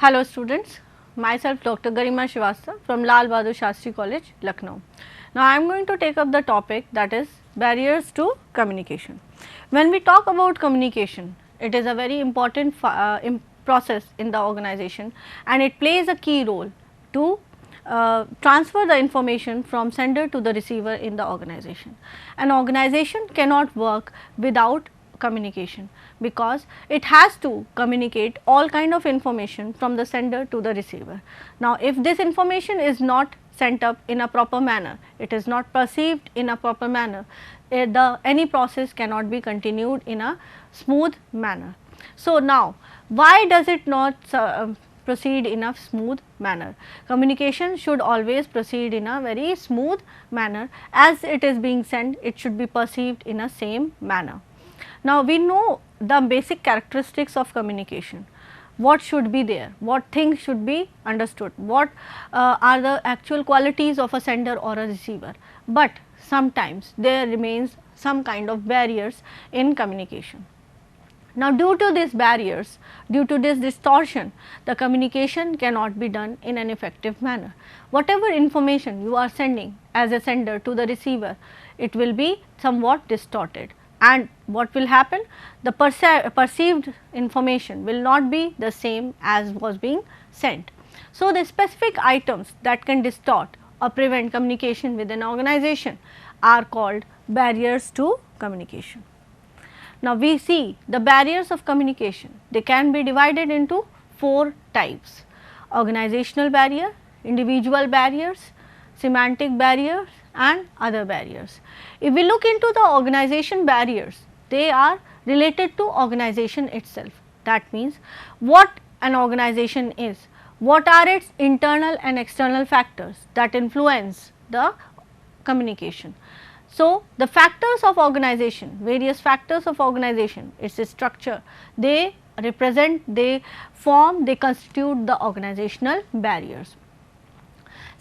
Hello students, myself Dr. Garima Srivastava from Lal Bahadur Shastri College, Lucknow. Now I am going to take up the topic that is barriers to communication. When we talk about communication, it is a very important process in the organization and it plays a key role to transfer the information from sender to the receiver in the organization. An organization cannot work without communication because it has to communicate all kind of information from the sender to the receiver. Now, if this information is not sent up in a proper manner, it is not perceived in a proper manner, any process cannot be continued in a smooth manner. So, now why does it not proceed in a smooth manner? Communication should always proceed in a very smooth manner. As it is being sent, it should be perceived in a same manner. Now, we know the basic characteristics of communication, what should be there, what things should be understood, what are the actual qualities of a sender or a receiver, but sometimes there remains some kind of barriers in communication. Now, due to these barriers, due to this distortion, the communication cannot be done in an effective manner. Whatever information you are sending as a sender to the receiver, it will be somewhat distorted. And what will happen? The perceived information will not be the same as was being sent. So, the specific items that can distort or prevent communication within an organization are called barriers to communication. Now, we see the barriers of communication, they can be divided into 4 types: organizational barrier, individual barriers, semantic barriers and other barriers. If we look into the organization barriers, they are related to organization itself. That means what an organization is, what are its internal and external factors that influence the communication. So, the factors of organization, various factors of organization, its structure, they represent, they form, they constitute the organizational barriers.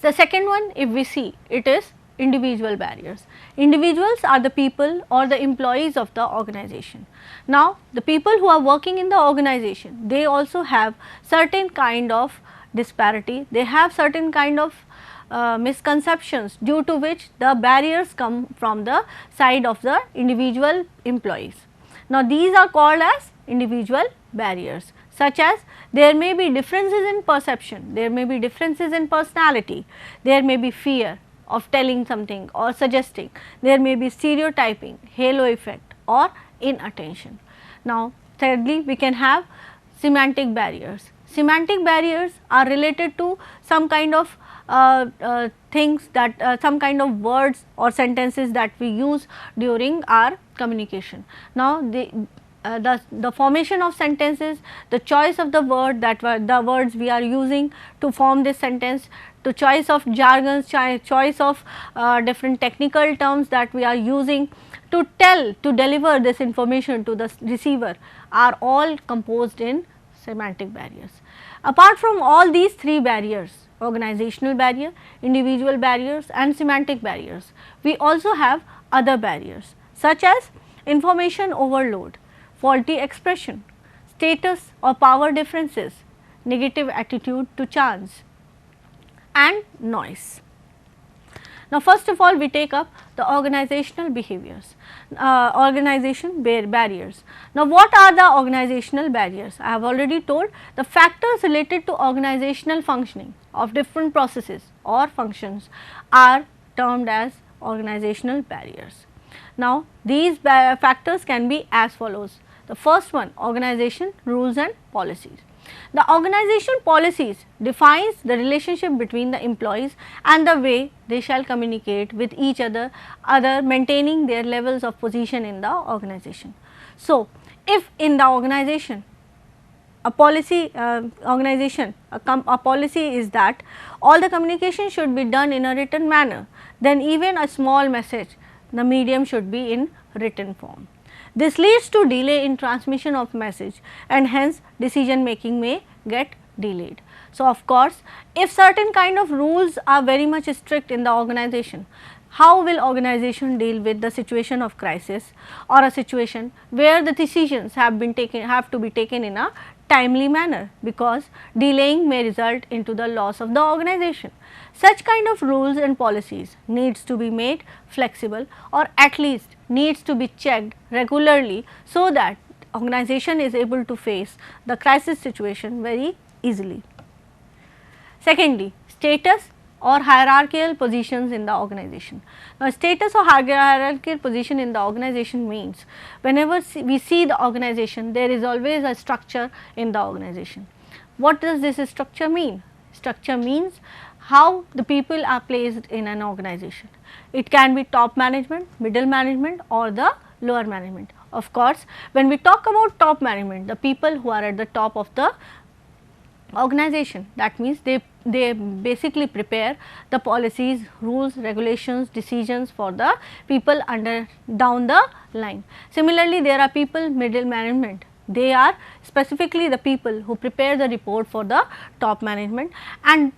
The second one, if we see, it is individual barriers. Individuals are the people or the employees of the organization. Now, the people who are working in the organization, they also have certain kind of disparity, they have certain kind of misconceptions due to which the barriers come from the side of the individual employees. Now, these are called as individual barriers, such as there may be differences in perception, there may be differences in personality, there may be fear of telling something or suggesting, there may be stereotyping, halo effect or inattention. Now, thirdly, we can have semantic barriers. Semantic barriers are related to some kind of things that some kind of words or sentences that we use during our communication. Now, the formation of sentences, the choice of the word that the words we are using to form this sentence, the choice of jargons, choice of different technical terms that we are using to deliver this information to the receiver are all composed in semantic barriers. Apart from all these 3 barriers, organizational barrier, individual barriers and semantic barriers, we also have other barriers such as information overload, faulty expression, status or power differences, negative attitude to chance and noise. Now, first of all, we take up the organizational behaviors, organization barriers. Now, what are the organizational barriers? I have already told the factors related to organizational functioning of different processes or functions are termed as organizational barriers. Now, these factors can be as follows. The first one, organization rules and policies. The organization policies defines the relationship between the employees and the way they shall communicate with each other, maintaining their levels of position in the organization. So, if in the organization a policy a policy is that all the communication should be done in a written manner, then even a small message, the medium should be in written form. This leads to delay in transmission of message and hence decision making may get delayed. So, of course, if certain kind of rules are very much strict in the organization, how will organization deal with the situation of crisis or a situation where the decisions have to be taken in a timely manner, because delaying may result into the loss of the organization. Such kind of rules and policies needs to be made flexible, or at least needs to be checked regularly, so that organization is able to face the crisis situation very easily. Secondly, status or hierarchical positions in the organization. Now, status or hierarchical position in the organization means whenever we see the organization, there is always a structure in the organization. What does this structure mean? Structure means how the people are placed in an organization. It can be top management, middle management, or the lower management. Of course, when we talk about top management, the people who are at the top of the organization, that means they basically prepare the policies, rules, regulations, decisions for the people under down the line. Similarly, there are people middle management, they are specifically the people who prepare the report for the top management, and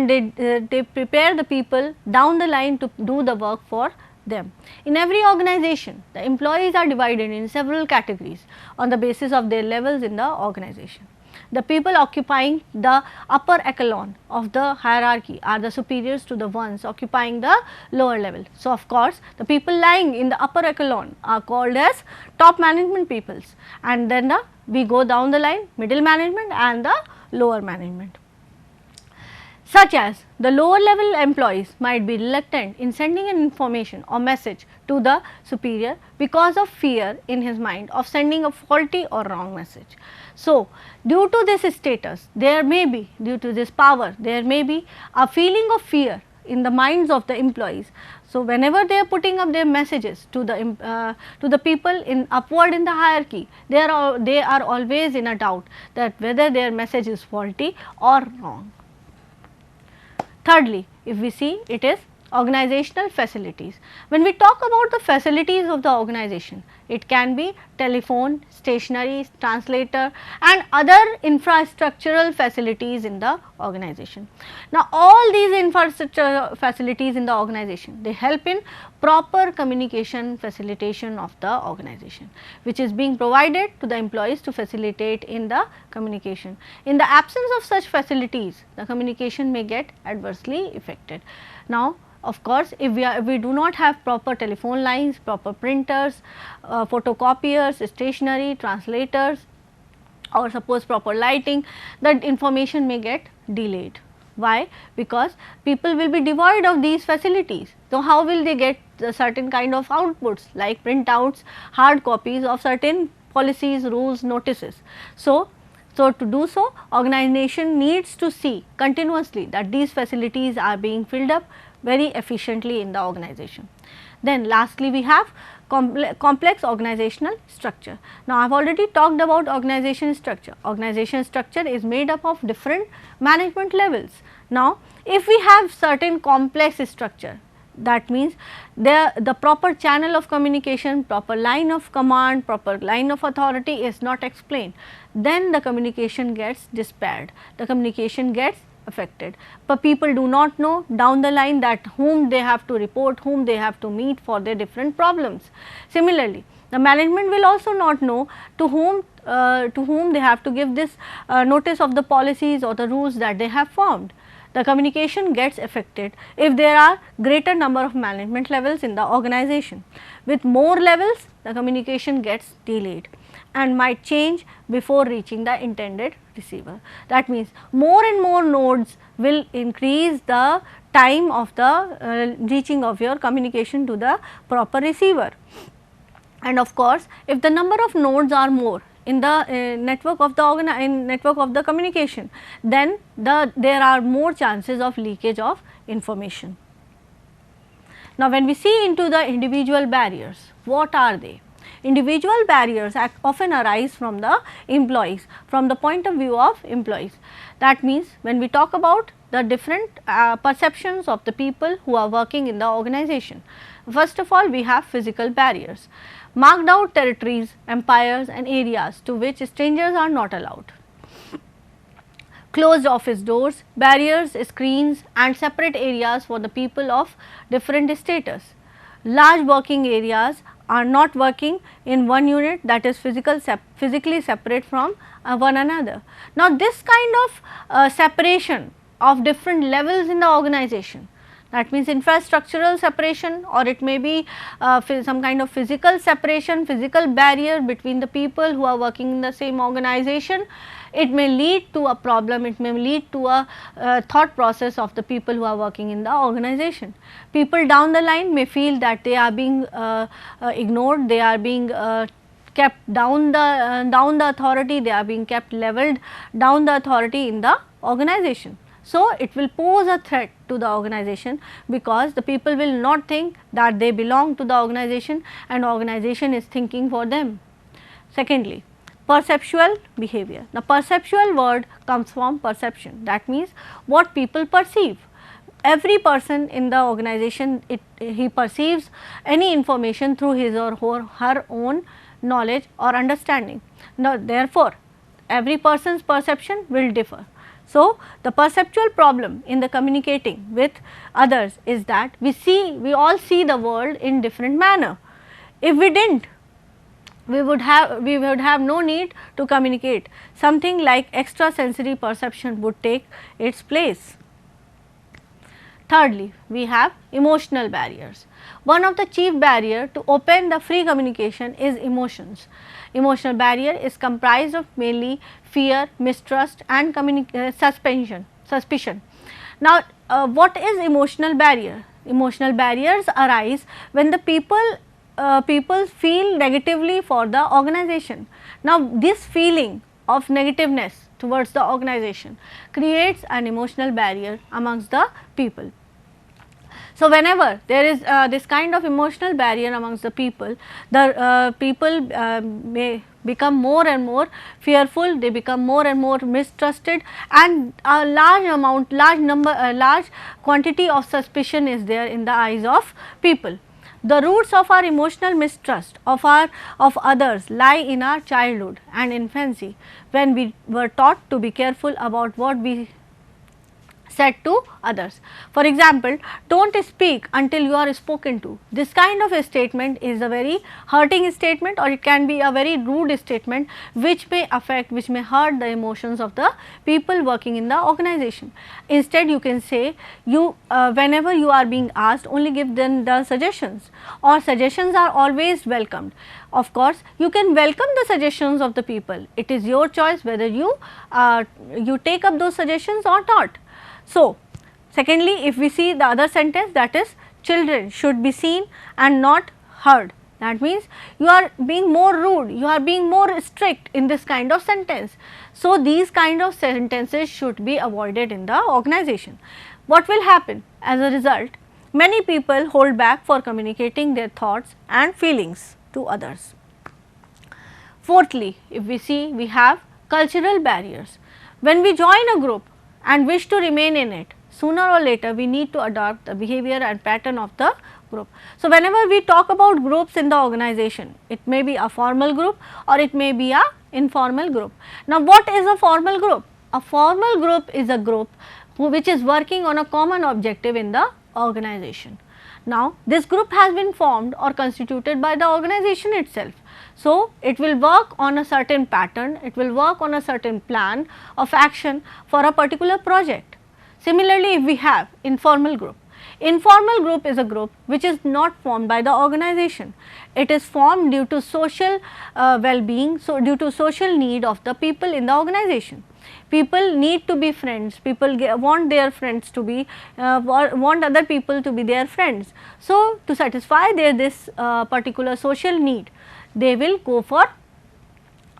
they prepare the people down the line to do the work for them. In every organization, the employees are divided in several categories on the basis of their levels in the organization. The people occupying the upper echelon of the hierarchy are the superiors to the ones occupying the lower level. So, of course, the people lying in the upper echelon are called as top management peoples, and then we go down the line, middle management and the lower management. Such as the lower level employees might be reluctant in sending an information or message to the superior because of fear in his mind of sending a faulty or wrong message. So, due to this status, there may be, due to this power, there may be a feeling of fear in the minds of the employees. So, whenever they are putting up their messages to the people in upward in the hierarchy, they are always in a doubt that whether their message is faulty or wrong. Thirdly, if we see, it is organizational facilities. When we talk about the facilities of the organization, it can be telephone, stationery, translator and other infrastructural facilities in the organization. Now, all these infrastructure facilities in the organization, they help in proper communication facilitation of the organization, which is being provided to the employees to facilitate in the communication. In the absence of such facilities, the communication may get adversely affected. Now, of course, if we do not have proper telephone lines, proper printers, photocopiers, stationery, translators, or suppose proper lighting, that information may get delayed. Why? Because people will be devoid of these facilities. So, how will they get the certain kind of outputs like printouts, hard copies of certain policies, rules, notices. So, to do so, organization needs to see continuously that these facilities are being filled up very efficiently in the organization. Then lastly, we have complex organizational structure. Now, I have already talked about organization structure. Organization structure is made up of different management levels. Now, if we have certain complex structure, that means the proper channel of communication, proper line of command, proper line of authority is not explained, then the communication gets despaired, the communication gets affected, but people do not know down the line that whom they have to report, whom they have to meet for their different problems. Similarly, the management will also not know to whom they have to give this notice of the policies or the rules that they have formed. The communication gets affected if there are greater number of management levels in the organization. With more levels, the communication gets delayed and might change before reaching the intended receiver. That means, more and more nodes will increase the time of the reaching of your communication to the proper receiver. And of course, if the number of nodes are more in the network of the communication, then there are more chances of leakage of information. Now, when we see into the individual barriers, what are they? Individual barriers often arise from the employees, from the point of view of employees. That means, when we talk about the different perceptions of the people who are working in the organization, first of all, we have physical barriers, marked out territories, empires and areas to which strangers are not allowed. Closed office doors, barriers, screens and separate areas for the people of different status. Large working areas are not working in one unit, that is physically separate from one another. Now, this kind of separation of different levels in the organization, that means infrastructural separation, or it may be some kind of physical separation, physical barrier between the people who are working in the same organization. It may lead to a problem, it may lead to a thought process of the people who are working in the organization. People down the line may feel that they are being ignored, they are being kept down the authority, they are being kept leveled down the authority in the organization. So, it will pose a threat to the organization, because the people will not think that they belong to the organization and organization is thinking for them. Secondly, perceptual behavior. The perceptual word comes from perception, that means what people perceive. Every person in the organization, he perceives any information through his or her own knowledge or understanding. Now, therefore, every person's perception will differ. So, the perceptual problem in the communicating with others is that we all see the world in different manner. If we didn't, we would have no need to communicate. Something like extrasensory perception would take its place. Thirdly, we have emotional barriers. One of the chief barrier to open the free communication is emotions. Emotional barrier is comprised of mainly fear, mistrust and suspicion. Now, what is emotional barrier? Emotional barriers arise when the people feel negatively for the organization. Now, this feeling of negativeness towards the organization creates an emotional barrier amongst the people. So, whenever there is this kind of emotional barrier amongst the people, the people may become more and more fearful, they become more and more mistrusted, and a large quantity of suspicion is there in the eyes of people. The roots of our emotional mistrust of others lie in our childhood and infancy, when we were taught to be careful about what we said to others. For example, don't speak until you are spoken to. This kind of a statement is a very hurting statement, or it can be a very rude statement which may hurt the emotions of the people working in the organization. Instead, you can say, whenever you are being asked, only give them the suggestions, or suggestions are always welcomed. Of course, you can welcome the suggestions of the people. It is your choice whether you take up those suggestions or not. So, secondly, if we see the other sentence, that is, children should be seen and not heard. That means you are being more rude, you are being more strict in this kind of sentence. So, these kind of sentences should be avoided in the organization. What will happen as a result? Many people hold back for communicating their thoughts and feelings to others. Fourthly, if we see, we have cultural barriers. When we join a group and wish to remain in it, sooner or later we need to adopt the behavior and pattern of the group. So, whenever we talk about groups in the organization, it may be a formal group or it may be a informal group. Now, what is a formal group? A formal group is a group which is working on a common objective in the organization. Now, this group has been formed or constituted by the organization itself. So, it will work on a certain pattern, it will work on a certain plan of action for a particular project. Similarly, if we have informal group is a group which is not formed by the organization. It is formed due to social well-being, so due to social need of the people in the organization. People need to be friends, people want their friends to be, want other people to be their friends. So, to satisfy this particular social need, they will go for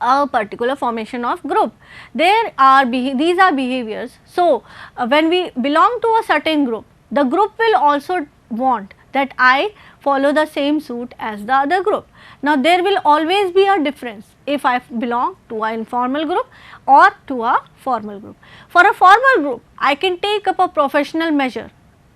a particular formation of group. These are behaviors. So, when we belong to a certain group, the group will also want that I follow the same suit as the other group. Now, there will always be a difference if I belong to an informal group or to a formal group. For a formal group, I can take up a professional measure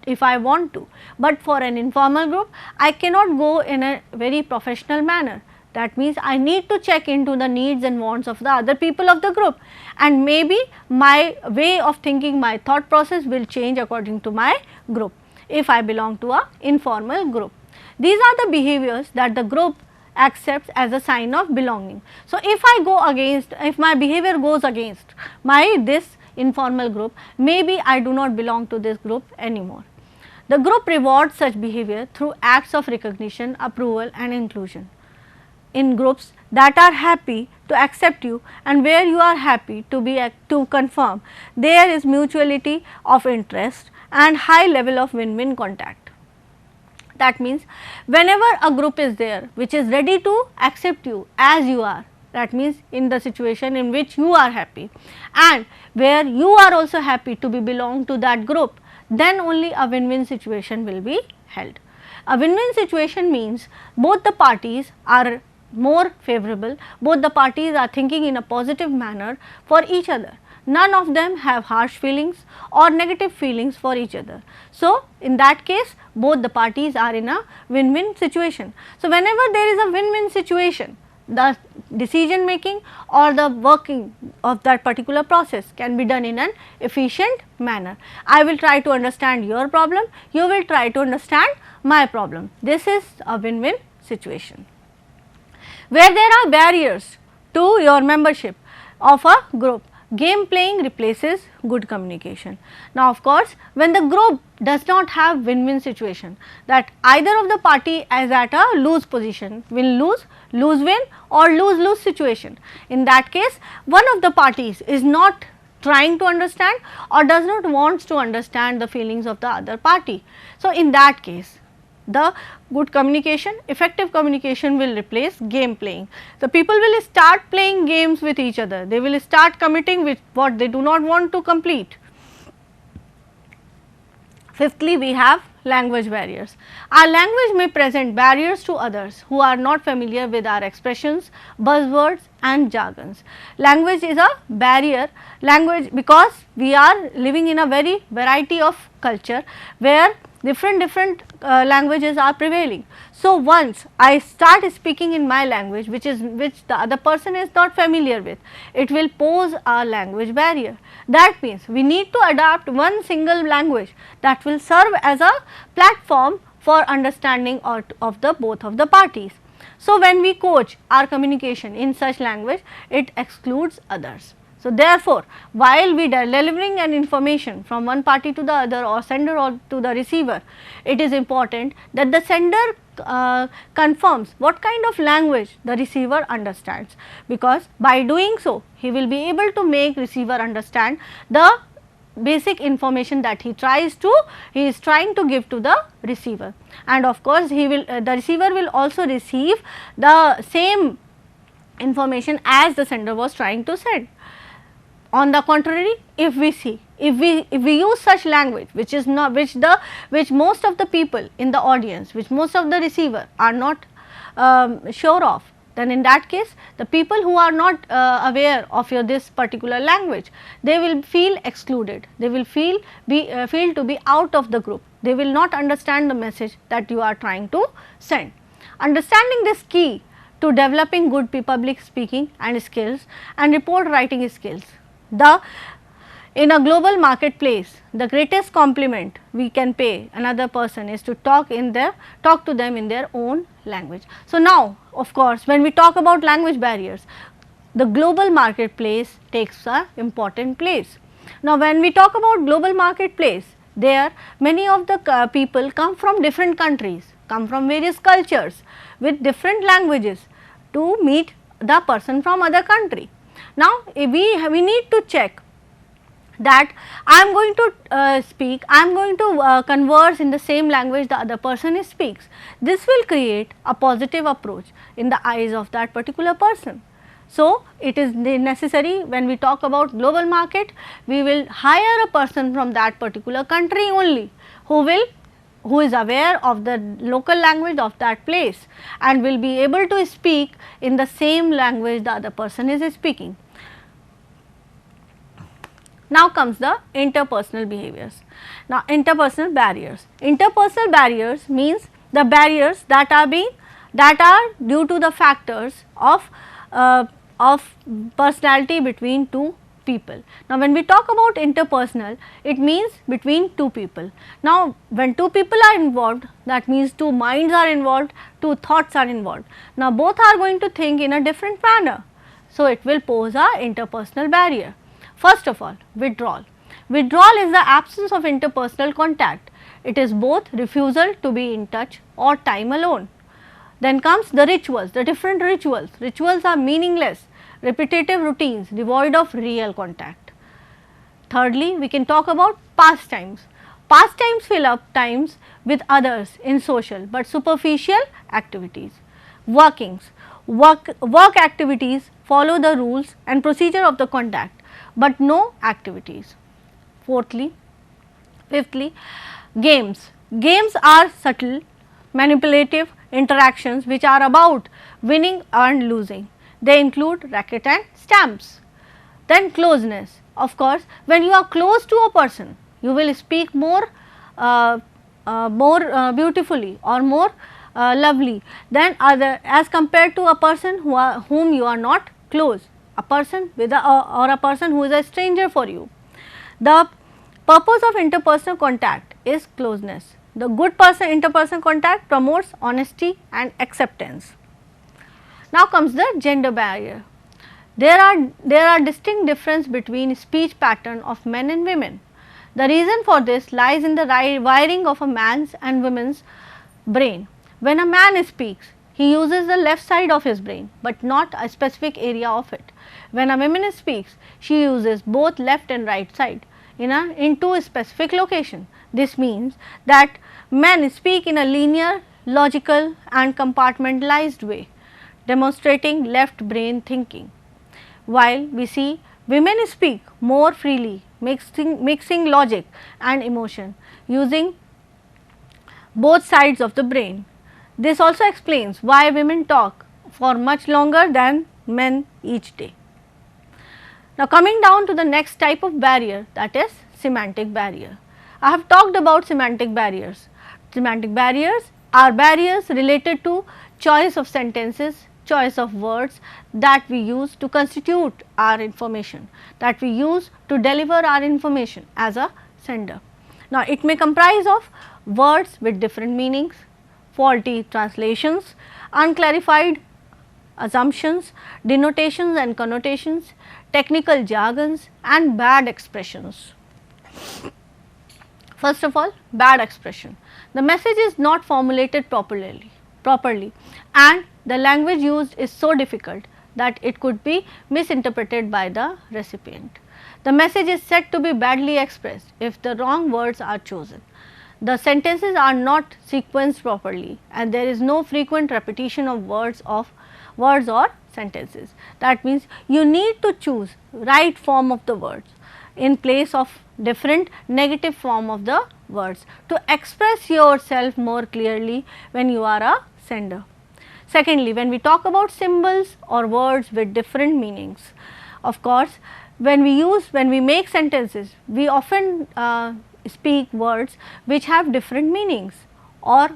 if I want to, but for an informal group, I cannot go in a very professional manner. That means, I need to check into the needs and wants of the other people of the group, and maybe my way of thinking, my thought process will change according to my group if I belong to a informal group. These are the behaviors that the group accepts as a sign of belonging. So, if I go against, if my behavior goes against this informal group, maybe I do not belong to this group anymore. The group rewards such behavior through acts of recognition, approval and inclusion. In groups that are happy to accept you and where you are happy to confirm, there is mutuality of interest and high level of win-win contact. That means, whenever a group is there which is ready to accept you as you are, that means in the situation in which you are happy and where you are also happy to be belong to that group, then only a win-win situation will be held. A win-win situation means both the parties are more favorable, both the parties are thinking in a positive manner for each other. None of them have harsh feelings or negative feelings for each other. So, in that case both the parties are in a win-win situation. So, whenever there is a win-win situation, the decision making or the working of that particular process can be done in an efficient manner. I will try to understand your problem, you will try to understand my problem. This is a win-win situation. Where there are barriers to your membership of a group, game playing replaces good communication. Now, of course, when the group does not have win-win situation, that either of the party is at a lose position, will lose-win or lose-lose situation. In that case, one of the parties is not trying to understand or does not wants to understand the feelings of the other party. So, in that case, the good communication, effective communication will replace game playing. The people will start playing games with each other, they will start committing with what they do not want to complete. Fifthly, we have language barriers. Our language may present barriers to others who are not familiar with our expressions, buzzwords and jargons. Language is a barrier, language, because we are living in a very variety of culture where different languages are prevailing. So, once I start speaking in my language which the other person is not familiar with, it will pose a language barrier. That means, we need to adopt one single language that will serve as a platform for understanding of the both of the parties. So, when we coach our communication in such language, it excludes others. So, therefore, while we are delivering an information from one party to the other or sender or to the receiver, it is important that the sender confirms what kind of language the receiver understands, because by doing so he will be able to make receiver understand the basic information that he is trying to give to the receiver, and of course, he will the receiver will also receive the same information as the sender was trying to send. On the contrary, if we use such language which is not which most of the people in the audience, which most of the receiver are not sure of, then in that case the people who are not aware of this particular language, they will feel excluded, they will feel to be out of the group, they will not understand the message that you are trying to send. Understanding this key to developing good public speaking and skills and report writing skills. In a global marketplace, the greatest compliment we can pay another person is to talk to them in their own language. So, now of course, when we talk about language barriers, the global marketplace takes an important place. Now, when we talk about global marketplace, there many of the people come from different countries, come from various cultures with different languages to meet the person from other country. Now, we need to check that I am going to I am going to converse in the same language the other person speaks. This will create a positive approach in the eyes of that particular person. So, it is necessary when we talk about global market, we will hire a person from that particular country only who is aware of the local language of that place and will be able to speak in the same language the other person is speaking. Now comes the interpersonal behaviors. Now, interpersonal barriers. Interpersonal barriers means the barriers that are due to the factors of personality between two people. Now, when we talk about interpersonal, it means between two people. Now, when two people are involved, that means two minds are involved, two thoughts are involved. Now, both are going to think in a different manner. So, it will pose a interpersonal barrier. First of all, withdrawal. Withdrawal is the absence of interpersonal contact. It is both refusal to be in touch or time alone. Then comes the rituals, the different rituals. Rituals are meaningless, repetitive routines devoid of real contact. Thirdly, we can talk about pastimes. Pastimes fill up times with others in social but superficial activities. Workings. Work activities follow the rules and procedure of the contact, but no activities. Fifthly, games. Games are subtle, manipulative interactions which are about winning and losing. They include racket and stamps. Then closeness. Of course, when you are close to a person, you will speak more beautifully or more lovely than other as compared to a person whom you are not close, a person with or a person who is a stranger for you. The purpose of interpersonal contact is closeness. The good interpersonal contact promotes honesty and acceptance. Now comes the gender barrier. There are distinct difference between speech pattern of men and women. The reason for this lies in the wiring of a man's and women's brain. When a man speaks, he uses the left side of his brain, but not a specific area of it. When a woman speaks, she uses both left and right side into a specific location. This means that men speak in a linear, logical and compartmentalized way, demonstrating left brain thinking, while we see women speak more freely, mixing logic and emotion, using both sides of the brain. This also explains why women talk for much longer than men each day. Now, coming down to the next type of barrier, that is semantic barrier. I have talked about semantic barriers. Semantic barriers are barriers related to choice of sentences, choice of words that we use to constitute our information, that we use to deliver our information as a sender. Now, it may comprise of words with different meanings, faulty translations, unclarified assumptions, denotations and connotations, technical jargons and bad expressions. First of all, bad expression. The message is not formulated properly and the language used is so difficult that it could be misinterpreted by the recipient. The message is said to be badly expressed if the wrong words are chosen. The sentences are not sequenced properly and there is no frequent repetition of words or sentences. That means you need to choose right form of the words in place of different negative form of the words to express yourself more clearly when you are a sender. Secondly, when we talk about symbols or words with different meanings, of course, when we make sentences, we often speak words which have different meanings or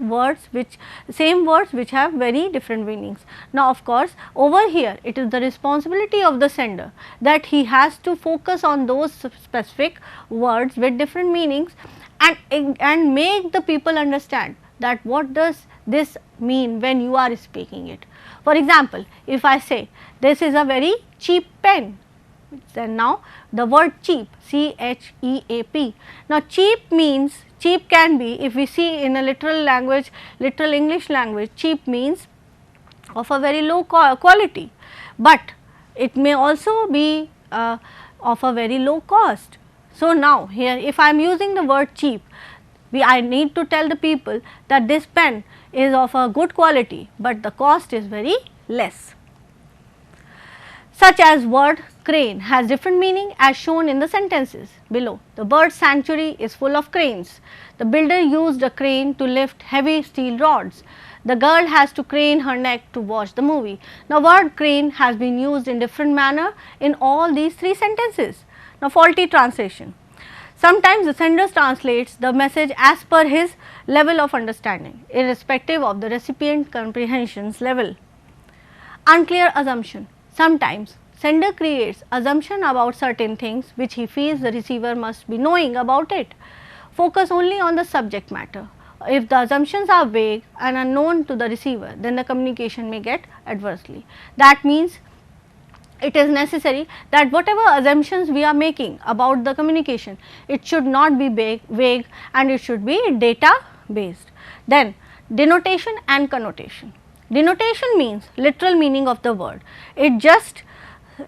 same words which have very different meanings. Now, of course, over here it is the responsibility of the sender that he has to focus on those specific words with different meanings and make the people understand that what does this mean when you are speaking it. For example, if I say this is a very cheap pen, then now the word cheap, CHEAP. Now, cheap means, cheap can be, if we see in a literal English language, cheap means of a very low quality, but it may also be of a very low cost. So, now here if I am using the word cheap, I need to tell the people that this pen is of a good quality, but the cost is very less. Such as word crane has different meaning as shown in the sentences below. The bird sanctuary is full of cranes. The builder used a crane to lift heavy steel rods. The girl has to crane her neck to watch the movie. Now, word crane has been used in different manner in all these three sentences. Now, faulty translation. Sometimes the sender translates the message as per his level of understanding, irrespective of the recipient comprehension's level. Unclear assumption. Sometimes sender creates assumption about certain things which he feels the receiver must be knowing about it. Focus only on the subject matter. If the assumptions are vague and unknown to the receiver, then the communication may get adversely. That means it is necessary that whatever assumptions we are making about the communication, it should not be vague and it should be data based. Then denotation and connotation. Denotation means literal meaning of the word. It just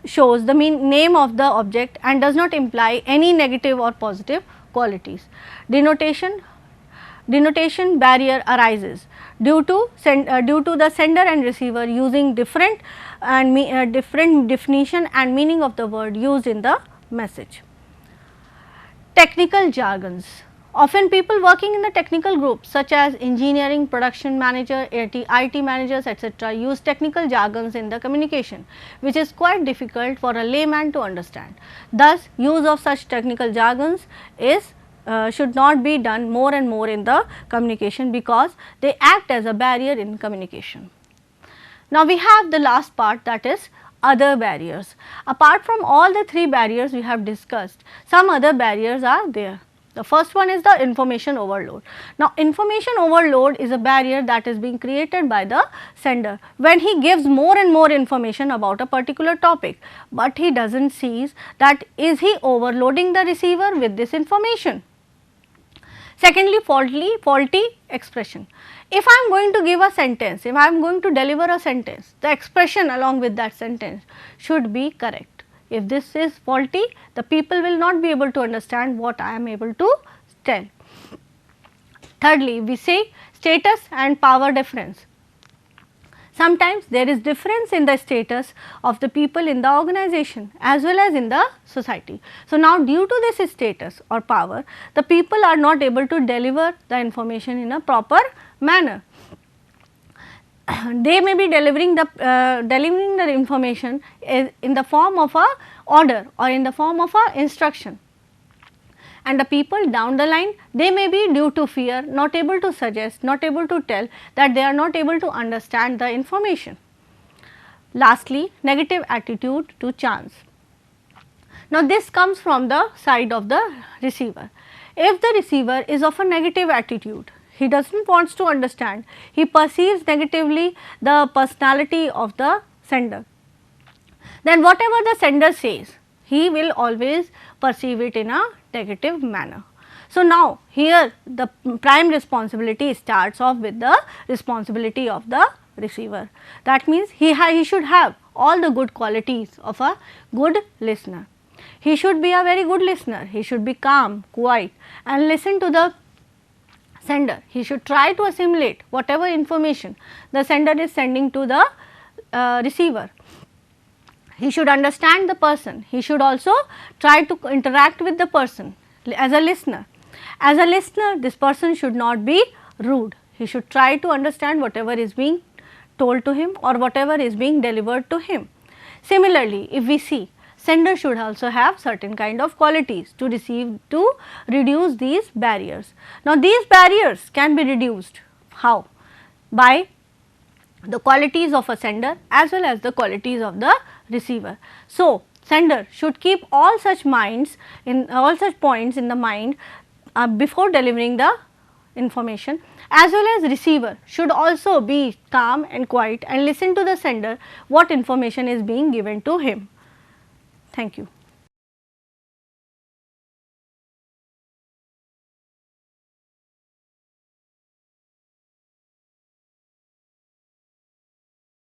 shows the name of the object and does not imply any negative or positive qualities. Denotation barrier arises due to the sender and receiver using different definition and meaning of the word used in the message. Technical jargons. Often people working in the technical groups such as engineering, production manager, IT managers etc. use technical jargons in the communication, which is quite difficult for a layman to understand. Thus, use of such technical jargons is should not be done more and more in the communication, because they act as a barrier in communication. Now, we have the last part, that is other barriers. Apart from all the three barriers we have discussed, some other barriers are there. The first one is the information overload. Now, information overload is a barrier that is being created by the sender when he gives more and more information about a particular topic, but he does not see that is he overloading the receiver with this information. Secondly, faulty expression. If I am going to give a sentence, if I am going to deliver a sentence, the expression along with that sentence should be correct. If this is faulty, the people will not be able to understand what I am able to tell. Thirdly, we say status and power difference. Sometimes there is difference in the status of the people in the organization as well as in the society. So, now due to this status or power, the people are not able to deliver the information in a proper manner. They may be delivering the information in the form of a order or in the form of a instruction, and the people down the line, they may be due to fear not able to suggest, not able to tell, that they are not able to understand the information. Lastly, negative attitude to chance. Now, this comes from the side of the receiver. If the receiver is of a negative attitude, he does not want to understand, he perceives negatively the personality of the sender, then whatever the sender says, he will always perceive it in a negative manner. So, now here the prime responsibility starts off with the responsibility of the receiver. That means he should have all the good qualities of a good listener. He should be a very good listener, he should be calm, quiet and listen to the sender. He should try to assimilate whatever information the sender is sending to the receiver. He should understand the person. He should also try to interact with the person as a listener. As a listener, this person should not be rude. He should try to understand whatever is being told to him or whatever is being delivered to him. Similarly, if we see, sender should also have certain kind of qualities to reduce these barriers. Now, these barriers can be reduced how? By the qualities of a sender as well as the qualities of the receiver. So, sender should keep all such points in the mind before delivering the information, as well as receiver should also be calm and quiet and listen to the sender what information is being given to him. Thank you.